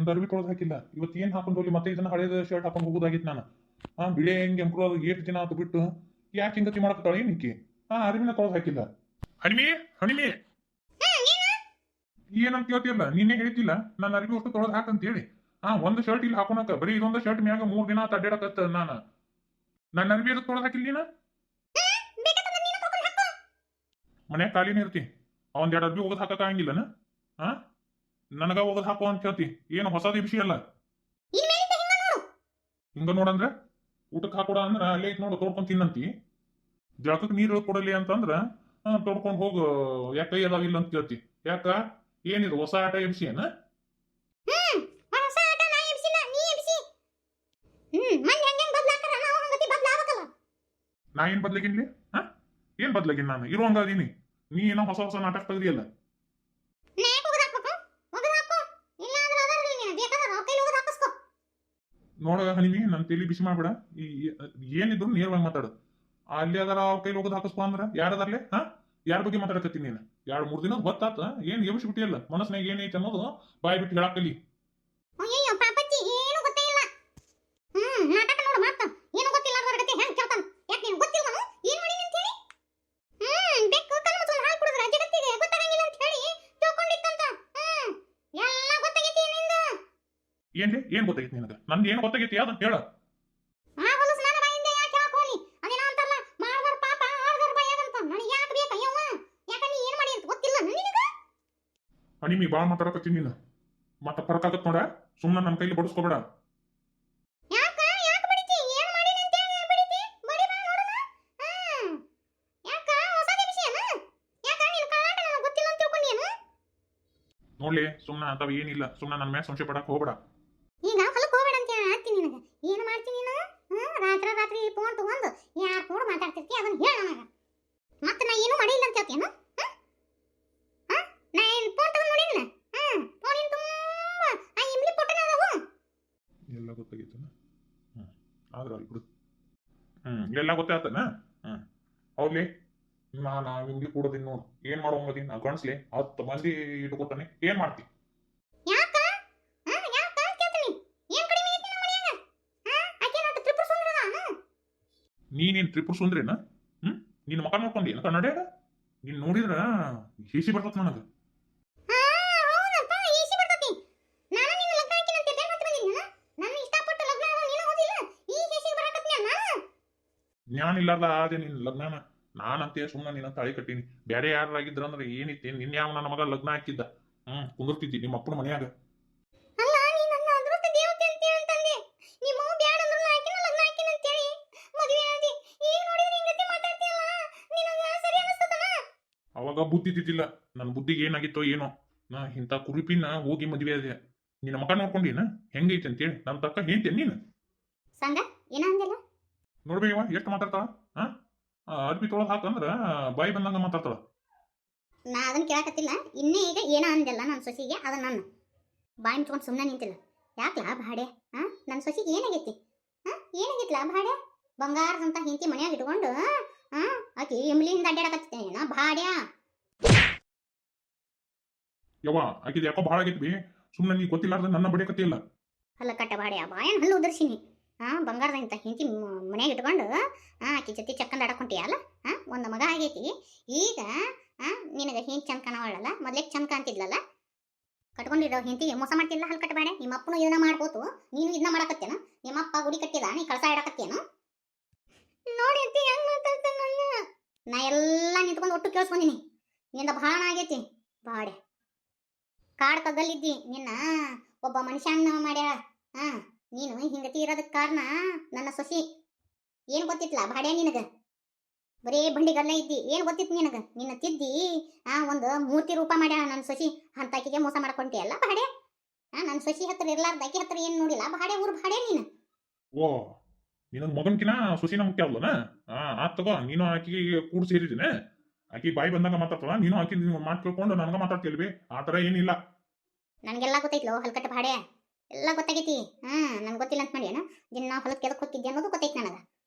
ನಂದು ಅರ್ವಿ ತೊಳೆದು ಹಾಕಿಲ್ಲ. ಇವತ್ತು ಏನು ಹಾಕೊಂಡು ಹೋಗಿ ಮತ್ತೆ ಇದನ್ನ ಹಳೇದ ಶರ್ಟ್ ಹಾಕೊಂಡು ಹೋಗೋದಾಗಿತ್ತು ನಾನು. ಬಿಳೆ ಹೆಂಗೆ ಎಂಕ್ರು ಅದು ಏಟ್ ದಿನ ಆತು ಬಿಟ್ಟು ಯಾಕೆ ಹಿಂಗತಿ ಮಾಡಕ್ತಾಳೆ ಏನಿಕ್ಕಿ? ಅರಿವಿನ ತೊಳೆದು ಹಾಕಿಲ್ಲ. ಹಣಿಮೆ ಹಣಿಮೆ ಏನಂತ ಕೇಳ್ತಿಯಲ್ಲ, ನಿನ್ನೆ ಹೇಳ್ತಿಲ್ಲ ನನ್ನ ಅರಿವಿ ಅಷ್ಟು ತೊಳೆದು ಹಾಕಂತ ಹೇಳಿ. ಒಂದು ಶರ್ಟ್ ಇಲ್ಲಿ ಹಾಕೋಣಕ ಬರೀ ಇದೊಂದು ಶರ್ಟ್ ಮ್ಯಾಗ 3 ದಿನ ಅಡ್ಡಾಡಕತ್ತ ನಾನು. ನನ್ನ ಅರಿವಿ ಅದಕ್ಕೆ ತೊಳೆದು ಹಾಕಿಲ್ಲ ನೀನ? ಮನ್ಯಾಗ ಖಾಲಿನೇ ಇರ್ತಿ. ಅವಂದ್ 2 ಅರ್ಬಿ ಹೋಗೋದು ಹಾಕಕ್ಕಾಗಿಲ್ಲನ? ನನಗ ಹೋಗೋದು ಹಾಕೋ ಅಂತ ಹೇಳ್ತಿ. ಏನು ಹೊಸದ ವಿಷಯ ಅಲ್ಲ. ಹಿಂಗ ನೋಡಂದ್ರ ಊಟಕ್ಕೆ ಹಾಕೊಡ ಅಂದ್ರ ಅಲ್ಲೇ ಐತ್ ನೋಡು ತೋಡ್ಕೊಂಡ್ ತಿನ್ನಂತಿ. ಜಳಕಕ್ಕೆ ನೀರು ಕೊಡಲಿ ಅಂತಂದ್ರ ತೋಡ್ಕೊಂಡ್ ಹೋಗು. ಯಾಕ ಕೈ ಅದಾವಿಲ್ಲ ಅಂತ ಕೇಳ್ತಿ. ಯಾಕ ಏನಿದು ಹೊಸ ಆಟ ಎಬ್ಸಿಯನ? ನಾ ಏನ್ ಬದ್ಲಾಗಿನ್ಲಿ? ಏನ್ ಬದ್ಲಾಗಿನ್ ನಾನು? ಇರುವಂಗ ಅದೀನಿ. ನೀ ಏನೋ ಹೊಸ ಹೊಸ ನಾಟಕ ತೆಗ್ದಿಯಲ್ಲ. ನೋಡ ಹನಿಮಿ, ನನ್ನ ತಲಿ ಬಿಸಿ ಮಾಡ್ಬೇಡ. ಏನಿದ್ರು ನೇರವಾಗಿ ಮಾತಾಡು. ಅಲ್ಲಿ ಅದರ ಅವ್ರ ಕೈಲಿ ಹೋಗೋದು ಹಾಕಿಸ್ಕೊ ಅಂದ್ರ ಯಾರದಾರ್ಲೆ? ಯಾರ ಬಗ್ಗೆ ಮಾತಾಡಕತ್ತೀನಿ ನೀನು? 2-3 ದಿನ ಗೊತ್ತಾತ. ಏನ್ ಎಬ್ಬಿಸ್ಬಿಟ್ಟಿಯಲ್ಲ, ಮನಸ್ನಾಗ ಏನೈತೆ ಅನ್ನೋದು ಬಾಯ್ ಬಿಟ್ಟು ಹೇಳಾಕಲಿ. ಏನ್ಲಿ ಏನ್ ಗೊತ್ತಾಗೈತಿ ನಿನಗ? ನಂದು ಏನು ಗೊತ್ತಾಗೈತಿ ಅದನ್ನ ಹೇಳ. ಹಣಿಮಿ ಬಾಳ್ ಮಾತಾಡಕತ್ತೀನಿ ನೀನು. ಮತ್ತ ಫರಕ್ ಆಗತ್ ನೋಡ. ಸುಮ್ಮನೆ ನನ್ನ ಕೈಲಿ ಬಡಿಸ್ಕೋಬೇಡ. ನೋಡ್ಲಿ, ಸುಮ್ಮನೆ ಅಂತಾವ ಏನಿಲ್ಲ. ಸುಮ್ಮನೆ ನನ್ನ ಮ್ಯಾಗ ಸಂಶಯ ಪಡಕ್ ಹೋಗ್ಬೇಡ. ಈಗ ಹೊಲಕ್ಕೆ ಹೋಗ್ಬೇಡ ಅಂತ ಹೇಳ್ತೀನಿ ನಿನಗೆ. ಏನು ಮಾಡ್ತೀನಿ ನೀನು? ರಾತ್ರಿ ಫೋನ್ ತಗೊಂಡು ಯಾರು ಕೂಡ ಮಾತಾಡ್ತಿರ್ತಿ ಅದನ್ನ ಹೇಳ ನನಗೆ. ಮತ್ತೆ ನಾ ಏನು ಮಾಡಿಲ್ಲ ಅಂತ ಹೇಳ್ತೀನ? ನಾ ಏನು ಫೋನ್ ತಗೊಂಡು ನೋಡಿಲ್ಲ. ಫೋನಿನ ತುಂಬ ಇಂಬ್ಲಿ ಫೋಟೋನ ಅದಾವು. ಎಲ್ಲ ಗೊತ್ತಾಗಿತ್ತನ? ಆದ್ರ ಅಲ್ಲಿ ಬಿಡು. ಎಲ್ಲ ಗೊತ್ತಾಗ್ತನ? ಹೌದ್ಲಿ, ನಾ ಇಂಬ್ಲಿ ಕೂಡೋದಿನ್ ನೋಡು. ಏನ್ ಮಾಡೋಂಗದೀನಿ ನಾ ಗಣಸ್ಲಿ 10 ಮಂದಿ ಇಟ್ಕೊತಾನೆ. ಏನ್ ಮಾಡ್ತಿ? ನೀನೇನ್ ತ್ರಿಪುರ ಸುಂದ್ರೇನ? ನಿನ್ನ ಮಕ ನೋಡ್ಕೊಂಡಿ ಕನ್ನಡ? ನೀನ್ ನೋಡಿದ್ರ ಹೇಸಿ ಬರ್ತತ್ ನನಗ. ಜ್ಞಾನ ಇಲ್ಲಾರ್ದ ಆದೆ ನಿನ್ ಲಗ್ನಾನ. ನಾನಂತೆ ಸುಮ್ಮನೆ ನಿನ್ನ ತಾಳಿ ಕಟ್ಟೀನಿ. ಬೇರೆ ಯಾರಾಗಿದ್ರ ಅಂದ್ರೆ ಏನಿತ್ತೆ, ನಿನ್ ಯಾವ ನನ್ನ ಮಗ ಲಗ್ನ ಹಾಕಿದ್ದ ಕುಂದಿರ್ತಿದ್ದಿ ನಿಮ್ಮ ಅಪ್ಪನ ಮನ್ಯಾಗ. ಅವಾಗ ಬುದ್ಧಿ ತಿದ್ದಿಲ್ಲ. ನನ್ನ ಬುದ್ಧಿಗೆ ಏನಾಗಿತ್ತೋ ಏನೋ. ನಾ ಇಂಥ ಕುರಿಪಿನ ಹೋಗಿ ಮದ್ವೆ ಅದೇ. ನಿನ್ನ ಮಕ ನೋಡ್ಕೊಂಡಿನ ಹೆಂಗೈತೆ ಅಂತೇಳಿ ನನ್ನ ತಕ್ಕ ಹೇಳ್ತೇನೆ ನೀನು. ನೋಡ್ಬೇಕವ ಎಷ್ಟು ಮಾತಾಡ್ತಾಳ. ಅರ್ಬಿ ತೊಳದ್ ಹಾಕಂದ್ರ ಬಾಯಿ ಬಂದಂಗ ಮಾತಾಡ್ತಾಳ. ನಾ ಅದನ್ನ ಕೇಳಕತ್ತಿಲ್ಲ. ಇನ್ನೇ ಈಗ ಏನೋ ಅಂದೆಲ್ಲ ನನ್ನ ಸೊಸಿಗೆ ಅದನ್ನ ನನ್ನ ಬಾಯಿ ಮುಚ್ಕೊಂಡು ಸುಮ್ಮನೆ ನಿಂತಿಲ್ಲ. ಯಾಕಲಾ ಭಾಡೆ? ನನ್ನ ಸೊಸಿಗೆ ಏನಾಗೈತಿ? ಏನಾಗೈತ್ಲಾ ಭಾಡೆ? ಬಂಗಾರದಂತ ಹಿಂತಿ ಮನ್ಯಾಗ ಇಟ್ಕೊಂಡು ಆಕಿ ಎಮ್ಲಿಯಿಂದ ಅಡ್ಡಾಡಕತ್ತಿದ್ದೇನ ಭಾಡ್ಯಾ? ಯವ್ವ ಆಕಿದ ಯಾಕೋ ಭಾಳ ಆಗೈತಿ. ಸುಮ್ಮನೆ ನೀ ಗೊತ್ತಿಲ್ಲಾರ್ದ ನನ್ನ ಬಡಿಯಕತ್ತಿಲ್ಲ. ಅಲ್ಲ ಕಟ್ಟ ಭಾಡ್ಯಾ, ಬಾಯನ್ ಹಲ್ಲು ಉದರ್ಸಿನಿ. ಬಂಗಾರದಂತ ಹಿಂತಿ ಮನ್ಯಾಗ ಇಟ್ಕೊಂಡು ಆಕಿ ಜೊತೆ ಚಕ್ಕಂದ ಆಡಕೊಂತೀಯ ಅಲ್ಲ. ಒಂದು ಮಗ ಆಗೈತಿ. ಈಗ ನಿನಗೆ ಹಿಂಗೆ ಚಂದ ಕಾಣವಳಲ್ಲ, ಮೊದ್ಲೇ ಚಂದ ಕಾಣ್ತಿದ್ಲಲ್ಲ. ಕಟ್ಕೊಂಡಿರೋ ಹಿಂತಿಗೆ ಮೋಸ ಮಾಡ್ತಿಲ್ಲ. ಹಲ್ ಕಟ್ಟ ಬೇಡ. ನಿಮ್ಮ ಅಪ್ಪನು ಇದನ್ನ ಮಾಡ್ಬೋದು, ನೀನು ಇದನ್ನ ಮಾಡಕತ್ತೇನ? ನಿಮ್ಮಪ್ಪ ಗುಡಿ ಕಟ್ಟಿಲ್ಲ, ನೀ ಕಳಸ ಇಡಕತ್ತೇನು? ನೋಡಿ ಅಂತ ಹೆಂಗ್ ಮಾತಾಡ್ತಾನ. ನಾ ಎಲ್ಲ ನಿಂತ್ಕೊಂಡು ಒಟ್ಟು ಕೇಳಿಸ್ಕೊಂಡಿನಿ. ನಿಂದ ಭಾಳ ಆಗೈತಿ ಬಾಡೆ. ಕಾಡ್ ಕಗ್ಗಲ್ಲಿದ್ದಿ ನಿನ್ನ ಒಬ್ಬ ಮನುಷ್ಯನ ಮಾಡ್ಯಾಳ. ನೀನು ಹಿಂಗತಿ ಇರೋದಕ್ಕೆ ಕಾರಣ ನನ್ನ ಸೊಸಿ. ಏನು ಗೊತ್ತಿತ್ಲ ಭಾಡ್ಯ ನಿನಗ? ಬರೇ ಬಂಡಿಗಲ್ಲ ಇದ್ದಿ. ಏನು ಗೊತ್ತಿತ್ತು ನಿನಗ? ನಿನ್ನ ತಿದ್ದಿ ಒಂದು ಮೂರ್ತಿ ರೂಪ ಮಾಡ್ಯಾಳ ನನ್ನ ಸೊಸಿ. ಅಂತಾಕಿಗೆ ಮೋಸ ಮಾಡ್ಕೊಂತೀಯಲ್ಲ ಭಾಡ್ಯ. ನನ್ನ ಸೊಸಿ ಹತ್ರ ಇರ್ಲಾರ್ದ ಆಕಿ ಹತ್ರ ಏನು ನೋಡಿಲ್ಲ ಭಾಡ್ಯ. ಊರು ಭಾಡ್ಯ ನೀನು. ಓ, ನಿನ್ನ ಮಗನ್ಕಿನ ಸೊಸಿನ ಮುಖ್ಯ ಅಲ್ವನ? ತಗೋ, ನೀನು ಆಕಿಗೆ ಕೂಡ ಸೇರಿದಿನ. ಆಕಿ ಬಾಯಿ ಬಂದಾಗ ಮಾತಾಡ್ತಾಳ, ನೀನು ಆಕಿ ಮಾತು ಕೇಳ್ಕೊಂಡು ನನಗ ಮಾತಾಡ್ತಿಲ್ವಿ. ಆ ಥರ ಏನಿಲ್ಲ. ನನಗೆಲ್ಲ ಗೊತ್ತೈತ್ಲೋ ಹಲ್ಕಟ್ಟ ಭಾಡ್ಯ, ಎಲ್ಲ ಗೊತ್ತಾಗೈತಿ. ನನ್ಗೆ ಗೊತ್ತಿಲ್ಲ ಅಂತ ಮಾಡಿ ದಿನ ಹೊಲಕ್ಕೆ ಎದಕ್ಕೆ ಹೋಗಿದ್ದೆ ಅನ್ನೋದು ಗೊತ್ತೈತಿ ನನಗೆ.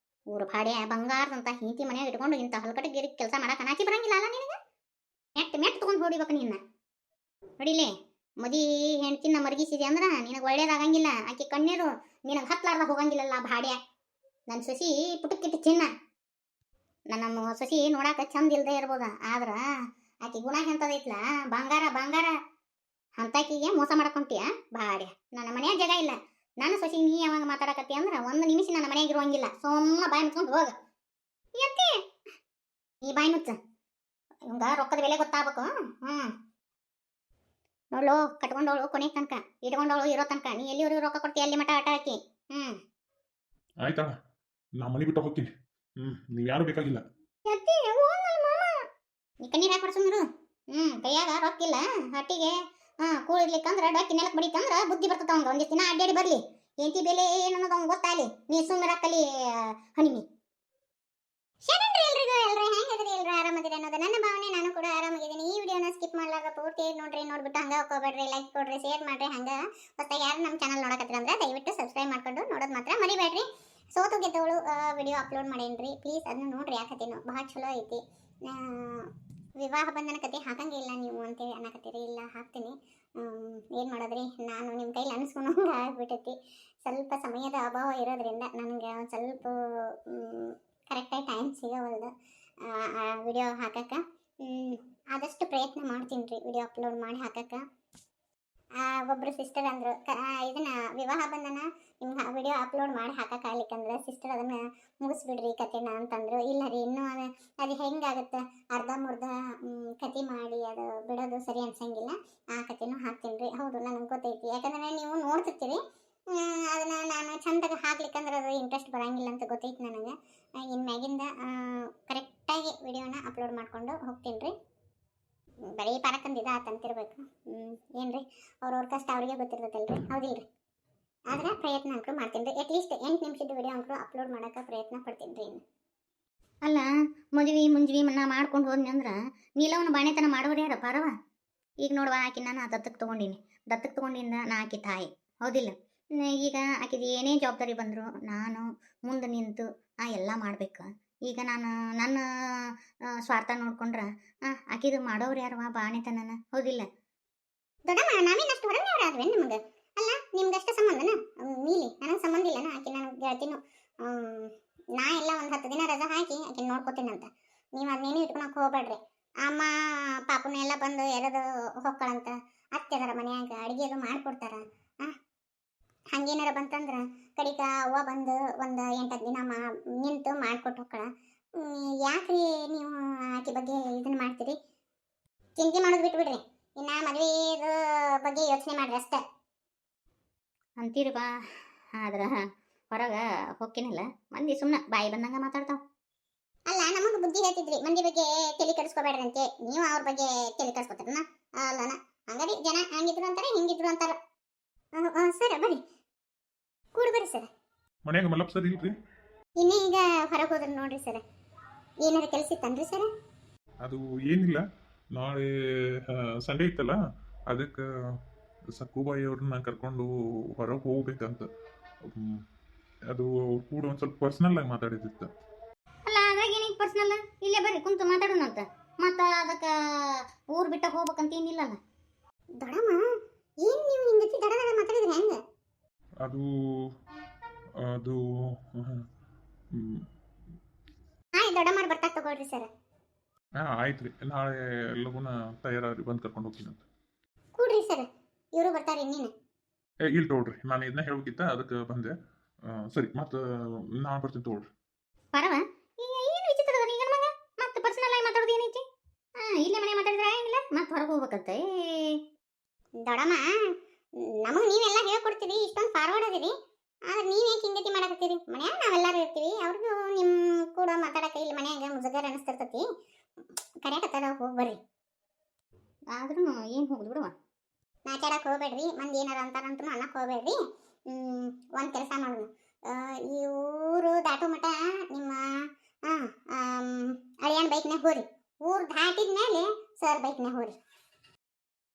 ಊರು ಭಾಡ್ಯ ಬಂಗಾರದಂತ ಹಿಂತಿ ಮನೆಯಾಗ ಇಟ್ಕೊಂಡು ಇಂಥ ಹೊಲಕಟ್ಟಿಗೆ ಕೆಲಸ ಮಾಡಕ್ಕೆ ನಾಚಿ ಬರಂಗಿಲ್ಲ ಅಲ್ಲ ನಿನಗೆ? ಮೆಟ್ಟು ತಗೊಂಡು ಹೊಡಿಬೇಕು ನಿನ್ನ. ಹೊಡಿಲಿ ಮದಿ ಹೆಣ್ತಿನ ಮರಗಿಸಿದೆ ಅಂದ್ರ ನಿನಗೆ ಒಳ್ಳೇದಾಗಂಗಿಲ್ಲ. ಆಕಿ ಕಣ್ಣೀರು ನಿನಗೆ ಹತ್ಲಾರ್ದ ಹೋಗಂಗಿಲ್ಲಲ್ಲ ಭಾಡ್ಯ. ನನ್ನ ಸೊಸಿ ಪುಟಕ್ಕಿಟ್ಟು ಚಿನ್ನ. ನನ್ನ ಸೊಸಿ ನೋಡಾಕ ಚಂದ ಇಲ್ದೇ ಇರ್ಬೋದ, ಆದ್ರ ಆಕಿ ಗುಣ ಎಂತದೈತ್ಲ, ಬಂಗಾರ ಬಂಗಾರ. ಅಂತಾಕಿಗೆ ಮೋಸ ಮಾಡಕೊಂತೀಯ ಭಾಡ್ಯ. ನನ್ನ ಮನ್ಯಾಗ ಜಾಗ ಇಲ್ಲ. ನನ್ನ ಸೊಸಿ ನೀ ಯಾವಾಗ ಮಾತಾಡಕತ್ತಿ ಅಂದ್ರ ಒಂದು ನಿಮಿಷ ನನ್ನ ಮನ್ಯಾಗ ಇರುವಂಗಿಲ್ಲ. ಸೊಮ್ಮ ಬಾಯಿ ಮುಚ್ಕೊಂಡು ಹೋಗ. ಎತ್ತಿ ನೀ ಬಾಯಿ ಮುಚ್ಚ. ಇವಂಗ ರೊಕ್ಕದ ಬೆಲೆ ಗೊತ್ತಾಗಬೇಕು. ನೋಡ್ಲು ಕಟ್ಕೊಂಡವಳು ಕೊನೆ ತನಕ, ಇಟ್ಕೊಂಡವಳು ಇರೋ ತನಕ. ನೀ ಎಲ್ಲಿವರೆಗೂ ರೊಕ್ಕ ಕೊಡ್ತೀಯ ಅಲ್ಲಿ ಮಠ ಆಟ ಹಾಕಿ. ಆಯ್ತಾ, ನಾ ಮನೆ ಬಿಟ್ಟು ಹೋಗ್ತೀನಿ. ನೀವ್ ಯಾರು ಬೇಕಾಗಿಲ್ಲ. ನೀ ಕಣ್ಣೀರ್ ಹಾಕಿ ಸುಮ್ಮಿರು. ಕೈಯಾಗ ರೊಕ್ಕ ಇಲ್ಲ, ಹಟ್ಟಿಗೆ ಕೂಳಿರ್ಲಿಕ್ಕಂದ್ರ ಡೊಕ್ಕಿ ನೆಲಕ್ ಬಡಿತಂದ್ರ ಬುದ್ಧಿ ಬರ್ತದ ಅವಂಗ. ಒಂದಿಷ್ಟು ದಿನ ಅಡ್ಡಾಡಿ ಬರ್ಲಿ, ಎಂತಿ ಬೆಲೆ ಏನನ್ನೋದು ಅವ್ನು ಗೊತ್ತಾಗಲಿ. ನೀ ಸುಮ್ಮಿರಾಕಲಿ ಹನಿಮಿ. ಶರಣ್ರಿ ಎಲ್ರಿಗೂ. ಹೆಂಗದ್ರಿ ಎಲ್ರು ಆರಾಮದಿರಿ ಅನ್ನೋದು ನನ್ನ ಭಾವನೆ. ನಾನು ಕೂಡ ಆರಾಮಾಗಿದ್ದೀನಿ. ಈ ವಿಡಿಯೋನ ಸ್ಕಿಪ್ ಮಾಡ್ಲಾರ್ದ ಪೂರ್ತಿ ನೋಡ್ರಿ. ನೋಡ್ಬಿಟ್ಟು ಹಂಗ ಹೋಗ್ಬೇಡ್ರಿ, ಲೈಕ್ ಕೊಡ್ರಿ, ಶೇರ್ ಮಾಡ್ರಿ. ಹಂಗ ಹೊಸದಾಗಿ ಯಾರು ನಮ್ಮ ಚಾನಲ್ ನೋಡಕತ್ತೀರ ಅಂದ್ರೆ ದಯವಿಟ್ಟು ಸಬ್ಸ್ಕ್ರೈಬ್ ಮಾಡ್ಕೊಂಡು ನೋಡೋದು ಮಾತ್ರ ಮರಿಬೇಡ್ರಿ. ಸೋತು ಗೆದ್ದವಳು ವಿಡಿಯೋ ಅಪ್ಲೋಡ್ ಮಾಡೇನ್ರಿ, ಪ್ಲೀಸ್ ಅದನ್ನ ನೋಡ್ರಿ. ಯಾಕತ್ತೀನೋ ಭಾಳ ಚಲೋ ಐತಿ. ವಿವಾಹ ಬಂಧನ ಕತೆ ಹಾಕಂಗಿಲ್ಲ ನೀವು ಅಂತೇಳಿ ಅನ್ನಕತ್ತೀರಿ. ಇಲ್ಲ ಹಾಕ್ತೀನಿ. ಏನು ಮಾಡೋದ್ರಿ, ನಾನು ನಿಮ್ಮ ಕೈಲಿ ಅನ್ಸ್ಕೊಂಡಂಗೆ ಆಗ್ಬಿಟ್ಟೈತಿ. ಸ್ವಲ್ಪ ಸಮಯದ ಅಭಾವ ಇರೋದ್ರಿಂದ ನನಗೆ ಒಂದು ಸ್ವಲ್ಪ ಕರೆಕ್ಟಾಗಿ ಟೈಮ್ ಸಿಗೋವಲ್ದು ವಿಡಿಯೋ ಹಾಕಕ್ಕೆ. ಆದಷ್ಟು ಪ್ರಯತ್ನ ಮಾಡ್ತೀನಿ ರೀ ವಿಡಿಯೋ ಅಪ್ಲೋಡ್ ಮಾಡಿ ಹಾಕಕ್ಕೆ. ಒಬ್ಬರು ಸಿಸ್ಟರ್ ಅಂದರು, ಇದನ್ನ ವಿವಾಹ ಬಂಧನ ನಿಮ್ಗೆ ವಿಡಿಯೋ ಅಪ್ಲೋಡ್ ಮಾಡಿ ಹಾಕಕ್ಕಾಗ್ಲಿಕ್ಕಂದ್ರೆ ಸಿಸ್ಟರ್ ಅದನ್ನು ಮುಗಿಸ್ಬಿಡ್ರಿ ಕತೆನ ಅಂತಂದರು. ಇಲ್ಲ ರೀ, ಇನ್ನೂ ಅದು ಹೆಂಗಾಗುತ್ತೆ, ಅರ್ಧ ಮುರ್ಧ ಕತೆ ಮಾಡಿ ಅದು ಬಿಡೋದು ಸರಿ ಅನ್ಸಂಗಿಲ್ಲ. ಆ ಕತೆನೂ ಹಾಕ್ತೀನಿ ರೀ. ಹೌದು, ನನಗೆ ಗೊತ್ತೈತಿ. ಯಾಕಂದರೆ ನೀವು ನೋಡ್ತಿರ್ತೀರಿ. ಅದನ್ನು ನಾನು ಚಂದಾಗ ಹಾಕ್ಲಿಕ್ಕಂದ್ರೆ ಅದು ಇಂಟ್ರೆಸ್ಟ್ ಬರೋಂಗಿಲ್ಲ ಅಂತ ಗೊತ್ತೈತಿ ನನಗೆ. ಇನ್ನು ಮ್ಯಾಗಿಂದ ಕರೆಕ್ಟಾಗಿ ವಿಡಿಯೋನ ಅಪ್ಲೋಡ್ ಮಾಡ್ಕೊಂಡು ಹೋಗ್ತೀನಿ ರೀ. ಬರೀ ಪಾರಕಂದಿದ ಆತಂತಿರ್ಬೇಕು. ಏನು ರೀ, ಅವ್ರವ್ರ ಕಷ್ಟ ಅವ್ರಿಗೆ ಗೊತ್ತಿರ್ತೈತಲ್ರಿ, ಹೌದಿಲ್ರಿ. ಆದ್ರೆ ಪ್ರಯತ್ನ ಅಂಕರು ಮಾಡ್ತೀನಿ ರೀ. ಅಟ್ಲೀಸ್ಟ್ 8 ನಿಮಿಷದ ವಿಡಿಯೋ ಅಂಕರು ಅಪ್ಲೋಡ್ ಮಾಡೋಕೆ ಪ್ರಯತ್ನ ಪಡ್ತೀನಿ ರೀ. ಇನ್ನು ಅಲ್ಲ, ಮದುವೆ ಮುಂಜಿ ನಾ ಮಾಡ್ಕೊಂಡು ಹೋದ್ನಿ ಅಂದ್ರೆ ನೀಲವನ್ನ ಬಾಣೆತನ ಮಾಡೋರು ಯಾರ ಪರವ. ಈಗ ನೋಡುವ, ಆಕಿ ನಾನು ದತ್ತಕ್ಕೆ ತೊಗೊಂಡಿನಿ. ದತ್ತಕ್ಕೆ ತೊಗೊಂಡಿಂದ ನಾ ಆಕಿ ತಾಯಿ, ಹೌದಿಲ್ಲ. ಈಗ ಆಕಿದು ಏನೇ ಜವಾಬ್ದಾರಿ ಬಂದರು ನಾನು ಮುಂದೆ ನಿಂತು ಎಲ್ಲ ಮಾಡ್ಬೇಕು. ಈಗ ನಾನು ನನ್ನ ಸ್ವಾರ್ಥ ನೋಡ್ಕೊಂಡ್ರೆ ಆಕಿದು ಮಾಡೋರು ಯಾರವ ಬಾಣೆತನನ, ಹೌದಿಲ್ಲ. ದೊಡ್ಡಮ್ಮ ನಾವೇನಷ್ಟು ಹೊರಗೆ ಆದ್ವಿ ನಿಮಗೆ. ಅಲ್ಲ, ನಿಮ್ಗಷ್ಟ ಸಂಬಂಧನ ನೀಲಿ, ನನಗೆ ಸಂಬಂಧ ಇಲ್ಲನ. ಆಕೆ ನನಗೆ ಗೆಳತಿನು. ನಾ ಎಲ್ಲ ಒಂದು 10 ದಿನ ರಜಾ ಹಾಕಿ ಆಕೆ ನೋಡ್ಕೋತೀನಂತ. ನೀವು ಅದನ್ನೇನು ಇಟ್ಕೊಳಕ್ಕೆ ಹೋಗ್ಬೇಡ್ರಿ. ಅಮ್ಮ ಪಾಪನ ಎಲ್ಲ ಬಂದು ಎರೆದು ಹೊಕ್ಕಳಂತ. ಅತ್ತೆದಾರ ಮನ್ಯಾಗ ಅಡುಗೆ ಅದು ಮಾಡಿಕೊಡ್ತಾರ. ಹಂಗೇನಾರ ಬಂತಂದ್ರೆ ಕಡಿಕ ಅವ್ವ ಬಂದು ಒಂದು 8-10 ದಿನ ನಿಂತು ಮಾಡಿಕೊಟ್ಟು ಹೋಕ್ಕಳ. ಯಾಕ್ರಿ ನೀವು ಆಕೆ ಬಗ್ಗೆ ಇದನ್ನು ಮಾಡ್ತೀರಿ? ಚಿಂತೆ ಮಾಡೋದು ಬಿಟ್ಬಿಡ್ರಿ. ಇನ್ನು ಮದುವೆದು ಬಗ್ಗೆ ಯೋಚನೆ ಮಾಡ್ರಿ ಅಷ್ಟೇ ಅಂತೀರಿ ಬಾ. ಆದ್ರೆ ಹೊರಗೆ ಹೊಕ್ಕಿನಿಲ್ಲ, ಮಂದಿ ಸುಮ್ಮನೆ ಬಾಯಿ ಬಂದಂಗೆ ಮಾತಾಡ್ತಾವ. ಅಲ್ಲ, ನಮಗೆ ಬುದ್ಧಿ ಹೇಳ್ತಿದ್ರಿ, ಮಂದಿ ಬಗ್ಗೆ ತಲೆ ಕೆಡಿಸ್ಕೋಬೇಡ್ರಂತೆ. ನೀವು ಅವ್ರ ಬಗ್ಗೆ ತಲೆ ಕೆಡಿಸ್ಕೊತಾರನ ಅಲ್ಲನ. ಹಂಗಾರಿ ಜನ ಹಂಗಿದ್ರು ಅಂತಾರೆ, ಹಿಂಗಿದ್ರು ಅಂತಾರ. ಸರ್ ಬರ್ರಿ, ಕೂಡಿ ಬರ್ರಿ ಸರ್. ಮನ್ಯಾಗ ಮಲ್ಲಪ್ಪ ಸರ್ ಇಲ್ರಿ? ಇನ್ನೇ ಈಗ ಹೊರಗೆ ಹೋದ್ರೆ ನೋಡ್ರಿ ಸರ್. ಏನಾರ ಕೆಲಸ ಇತ್ತನ್ರಿ ಸರ್? ಅದು ಏನಿಲ್ಲ, ನಾಳೆ ಸಂಡೇ ಇತ್ತಲ್ಲ, ಅದಕ್ಕೆ ಸಕ್ಕುಬಾಯಿ ಅವ್ರನ್ನ ಕರ್ಕೊಂಡು ಹೊರಗೆ ಹೋಗ್ಬೇಕಂತ. ಅದು ಕೂಡ ಒಂದು ಸ್ವಲ್ಪ ಪರ್ಸ್ನಲ್ ಆಗಿ ಮಾತಾಡಿದಿತ್ತು. ಅಲ್ಲ, ಹಾಗಾಗಿ ಏನಕ್ಕೆ ಪರ್ಸ್ನಲ್? ಇಲ್ಲೇ ಬರ್ರಿ ಕುಂತು ಮಾತಾಡೋಣ ಅಂತ. ಮತ್ತು ಅದಕ್ಕೆ ಊರು ಬಿಟ್ಟ ಹೋಗ್ಬೇಕಂತ ಏನಿಲ್ಲಲ್ಲ. ದೊಡ್ಡಮ್ಮ, ಏನು ನೀವು ಹಿಂಗತಿ ದಡ ಮಾತಾಡಿದ್ರಿ ಹೆಂಗೆ? ಅದು ಅದು ದೊಡ್ಡಮ್ಮ ಬರ್ತಾ ತಗೊಳ್ರಿ ಸರ್. ಆಯ್ತು ರೀ, ನಾಳೆ ಎಲ್ಲವನ್ನ ತಯಾರಾಗಿ ಬಂದು ಕರ್ಕೊಂಡು ಹೋಗ್ತೀನಂತ. ಕೂಡ್ರಿ ಸರ್, ಇವರು ಬರ್ತಾರೆ. ಇನ್ನೇನು ಇಲ್ಲಿ ತಗೊಳ್ರಿ, ನಾನು ಇದನ್ನ ಹೇಳ್ಬೇಕಿತ್ತ, ಅದಕ್ಕೆ ಬಂದೆ. ಸರಿ, ಮತ್ತೆ ನಾನು ಬರ್ತೀನಿ ತಗೊಳ್ರಿ. ಪರವ ಏನು ವಿಚಿತ್ರ ಅದ ಈಗ ಮಗ. ಮತ್ತೆ ಪರ್ಸನಲ್ ಆಗಿ ಮಾತಾಡೋದು ಏನೈತಿ? ಇಲ್ಲೇ ಮನೆ ಮಾತಾಡಿದ್ರೆ ಏನಿಲ್ಲ, ಮತ್ತೆ ಹೊರಗೆ ಹೋಗ್ಬೇಕಂತೆ. ದೊಡ್ಡಮ್ಮ, ನಮಗೆ ನೀವೆಲ್ಲ ಹೇಳ್ಕೊಡ್ತೀರಿ, ಇಷ್ಟೊಂದು ಫಾರ್ವರ್ಡ್ ಅದಿರಿ. ಆದ್ರೆ ನೀವೇಕೆ ಹಿಂಗತಿ ಮಾಡಕತ್ತೀರಿ? ಮನ್ಯಾಗ ನಾವೆಲ್ಲರೂ ಇರ್ತೀವಿ, ಅವ್ರಿಗೂ ನಿಮ್ಮ ಕೂಡ ಮಾತಾಡಕ್ಕೆ ಇಲ್ಲಿ ಮನ್ಯಾಗ ಮುಜುಗರ ಅನಿಸ್ತಿರ್ತೈತಿ. ಕರೆಯಕತ್ತಾರ, ಹೋಗಿ ಬರ್ರಿ. ಆದ್ರೂ ಏನು ಹೋಗುದು ಬಿಡುವ, ಮಾತಾಡಕ್ಕೆ ಹೋಗ್ಬೇಡ್ರಿ. ಮಂದಿ ಏನಾರ ಅಂತಾರಂತೂ ಅನ್ನಕ್ಕೆ ಹೋಗ್ಬೇಡ್ರಿ. ಒಂದು ಕೆಲಸ ಮಾಡೋಣ, ಈ ಊರು ದಾಟೋ ಮಟ ನಿಮ್ಮ ಅಳಿಯನ್ ಬೈಕ್ನಾಗ ಹೋರಿ. ಊರು ದಾಟಿದ ಮೇಲೆ ಸರ್ ಬೈಕ್ನಾಗ ಹೋರಿ.